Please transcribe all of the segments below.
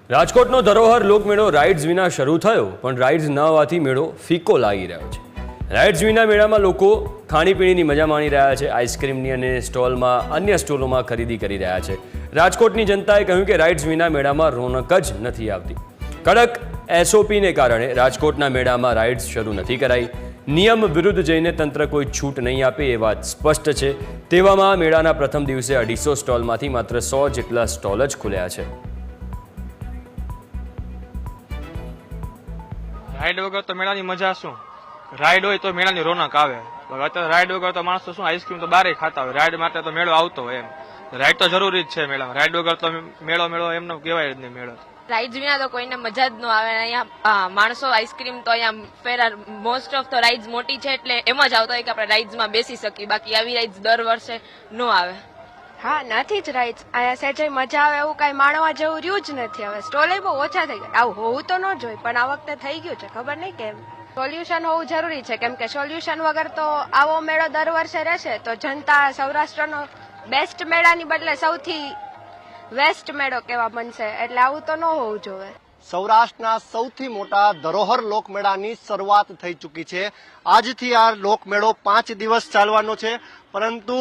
રાજકોટનો ધરોહર લોકમેળો રાઇડ્સ વિના શરૂ થયો, પણ રાઇડ્સ ન હોવાથી મેળો ફીકો લાગી રહ્યો છે. રાઇડ્સ વિના મેળામાં લોકો ખાણીપીણીની મજા માણી રહ્યા છે. આઈસ્ક્રીમની અને અન્ય સ્ટોલોમાં ખરીદી કરી રહ્યા છે. રાજકોટની જનતાએ કહ્યું કે રાઇડ્સ વિના મેળામાં રોનક જ નથી આવતી. કડક એસઓપીને કારણે રાજકોટના મેળામાં રાઇડ્સ શરૂ નથી કરાઈ. નિયમ વિરુદ્ધ જઈને તંત્ર કોઈ છૂટ નહીં આપે એ વાત સ્પષ્ટ છે. તેવામાં મેળાના પ્રથમ દિવસે 250 સ્ટોલમાંથી માત્ર 100 જેટલા સ્ટોલ જ ખુલ્યા છે. રાઈડ વગર તો મેળાની મજા શું? રાઈડ હોય તો મેળાની રોનક આવે. અત્યારે રાઈડ વગર તો માણસો શું આઈસ્ક્રીમ તો બારે ખાતા હોય. રાઈડ માટે તો મેળો આવતો હોય. એમ રાઈડ તો જરૂરી જ છે મેળામાં. રાઈડ વગર તો મેળો એમનો કહેવાય જ નહીં. મેળો રાઇડ્સ વિના તો કોઈને મજા જ ન આવે. અહીંયા માણસો આઈસ્ક્રીમ તો અહીંયા મોસ્ટ ઓફ તો રાઇડ્સ મોટી છે એટલે એમ જ આવતો હોય કે આપણે રાઇડ્સમાં બેસી શકીએ. બાકી આવી રાઇડ્સ દર વર્ષે ન આવે. હા, નથી જ રાઇડ્સ. અહીંયા સહેજે મજા આવે એવું કઈ માણવા જેવું રહ્યું જ નથી. હવે સ્ટોલે બહુ ઓછા થઈ ગયા. આવું હોવું તો ન જોઈએ, પણ આ વખતે થઈ ગયું છે. ખબર નહીં કેમ. સોલ્યુશન હોવું જરૂરી છે, કેમ કે સોલ્યુશન વગર તો આવો મેળો દર વર્ષે રહેશે તો જનતા સૌરાષ્ટ્રનો બેસ્ટ મેળાની બદલે સૌથી વેસ્ટ મેળો કેવા બનશે. એટલે આવું તો ન હોવું જોઈએ. સૌરાષ્ટ્રના સૌથી મોટા ધરોહર લોકમેળાની શરૂઆત થઈ ચૂકી છે. આજથી આ લોકમેળો 5 દિવસ ચાલવાનો છે, પરંતુ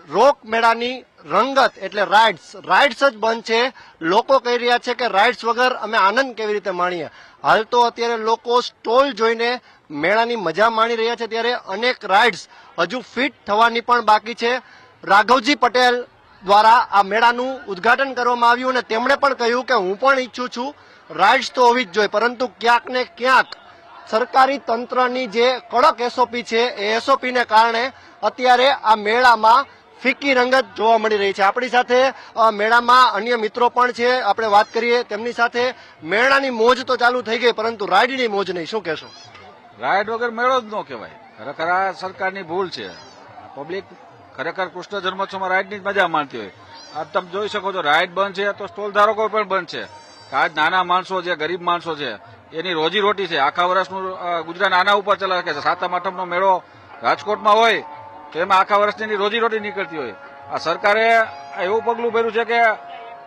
લોકમેળાની રંગત એટલે રાઇડ્સ જ બંધ છે. લોકો કહી રહ્યા છે કે રાઇડ્સ વગર અમે આનંદ કેવી રીતે માણીએ. હાલ તો અત્યારે લોકો સ્ટોલ જોઈને મેળાની મજા માણી રહ્યા છે, ત્યારે અનેક રાઇડ્સ હજુ ફિટ થવાની પણ બાકી છે. રાઘવજી પટેલ દ્વારા આ મેળાનું ઉદ્ઘાટન કરવામાં આવ્યું અને તેમણે પણ કહ્યું કે હું પણ ઈચ્છું છું રાઇડ્સ તો હોવી જ જોઈએ, પરંતુ ક્યાંક ને ક્યાંક સરકારી તંત્રની જે કડક એસઓપી છે એ એસઓપીને કારણે અત્યારે આ મેળામાં ફીકી રંગત જોવા મળી રહી છે. આપણી સાથે મેળામાં અન્ય મિત્રો પણ છે, આપણે વાત કરીએ તેમની સાથે. મેળાની મોજ તો ચાલુ થઈ ગઈ, પરંતુ રાઇડની મોજ નહીં. શું કહેશો? રાઇડ વગર મેળો જ ન કહેવાય. ખરેખર આ સરકારની ભૂલ છે. પબ્લિક ખરેખર કૃષ્ણ જન્મોત્સવમાં રાઇડની જ મજા માણતી હોય. આજ તમે જોઈ શકો છો રાઇડ બંધ છે તો સ્ટોલ ધારકો પણ બંધ છે. આજ નાના માણસો છે, ગરીબ માણસો છે, એની રોજીરોટી છે. આખા વર્ષનું ગુજરાત આના ઉપર ચલાવે છે. 7મ 8મનો મેળો રાજકોટમાં હોય તો એમાં આખા વર્ષની રોજીરોટી નીકળતી હોય. આ સરકારે એવું પગલું ભર્યું છે કે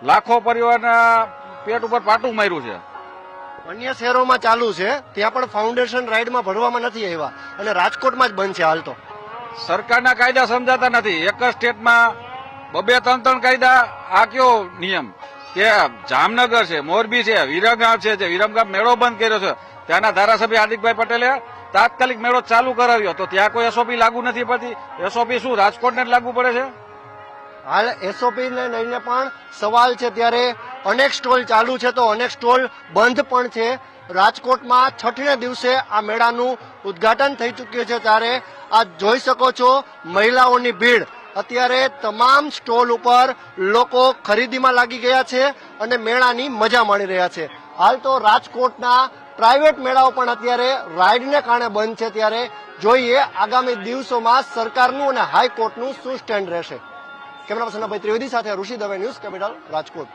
લાખો પરિવારના પેટ ઉપર પાટું માર્યું છે. અન્ય શહેરોમાં ચાલુ છે, ત્યાં પણ ફાઉન્ડેશન રાઇડમાં ભરવામાં નથી આવ્યા અને રાજકોટમાં જ બંધ છે હાલ તો. સરકારના કાયદા સમજાતા નથી. એક જ સ્ટેટમાં 2-3 કાયદા. આ કયો નિયમ કે જામનગર છે, મોરબી છે, વિરમગામ છે, જે વિરમગામ મેળો બંધ કર્યો છે ત્યાંના ધારાસભ્ય હાર્દિકભાઈ પટેલે તાત્કાલિક મેળો ચાલુ કરાવ્યો, તો ત્યાં કોઈ એસઓપી લાગુ નથી પડતી. એસઓપી શું રાજકોટને જ લાગુ પડે છે? હાલ એસઓપી ને લઈને પણ સવાલ છે, ત્યારે અનેક સ્ટોલ ચાલુ છે તો અનેક સ્ટોલ બંધ પણ છે. રાજકોટમાં છઠ્ઠીને દિવસે આ મેળાનું ઉદ્ઘાટન થઈ ચૂક્યું છે, ત્યારે આ જોઈ શકો છો મહિલાઓની ભીડ. અત્યારે તમામ સ્ટોલ ઉપર લોકો ખરીદીમાં લાગી ગયા છે અને મેળાની મજા માણી રહ્યા છે. હાલ તો રાજકોટના પ્રાઇવેટ મેળાઓ પણ અત્યારે રાઇડને કારણે બંધ છે, ત્યારે જોઈએ આગામી દિવસોમાં સરકારનું અને હાઈકોર્ટનું શું સ્ટેન્ડ રહેશે. કેમેરા પર્સન ભાઈ ત્રિવેદી સાથે ઋષિ દવે, ન્યૂઝ કેપિટલ, રાજકોટ.